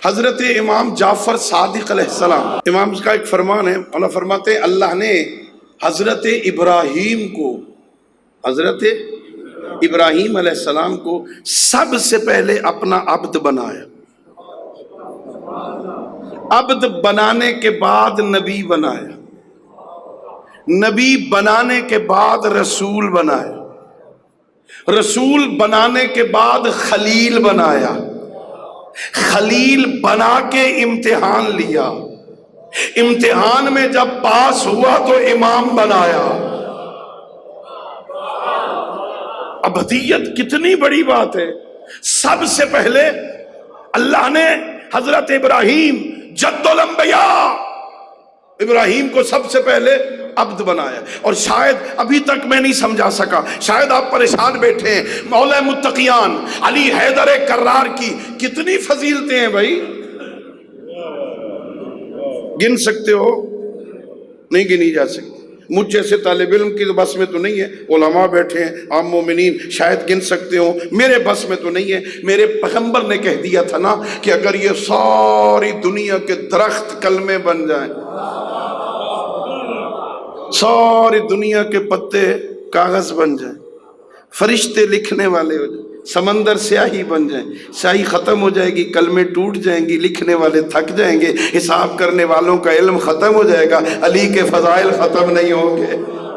حضرت امام جعفر صادق علیہ السلام، امام کا ایک فرمان ہے، اللہ فرماتے ہیں اللہ نے حضرت ابراہیم علیہ السلام کو سب سے پہلے اپنا عبد بنایا، عبد بنانے کے بعد نبی بنایا، نبی بنانے کے بعد رسول بنایا، رسول بنانے کے بعد خلیل بنایا، خلیل بنا کے امتحان لیا، امتحان میں جب پاس ہوا تو امام بنایا۔ ابدیت کتنی بڑی بات ہے۔ سب سے پہلے اللہ نے حضرت ابراہیم جد الانبیاء، ابراہیم کو سب سے پہلے عبد بنایا۔ اور شاید ابھی تک میں نہیں سمجھا سکا، شاید آپ پریشان بیٹھے ہیں، مولا متقیان علی حیدر کرار کی کتنی فضیلتیں ہیں بھائی، گن سکتے ہو؟ نہیں گنی جا سکتی۔ مجھ جیسے طالب علم کی بس میں تو نہیں ہے، علماء بیٹھے ہیں، عام مومنین شاید گن سکتے ہو، میرے بس میں تو نہیں ہے۔ میرے پیغمبر نے کہہ دیا تھا نا کہ اگر یہ ساری دنیا کے درخت کلمے بن جائیں، ساری دنیا کے پتے کاغذ بن جائیں، فرشتے لکھنے والے ہو جائیں، سمندر سیاہی بن جائیں، سیاہی ختم ہو جائے گی، کلمے ٹوٹ جائیں گی، لکھنے والے تھک جائیں گے، حساب کرنے والوں کا علم ختم ہو جائے گا، علی کے فضائل ختم نہیں ہوں گے۔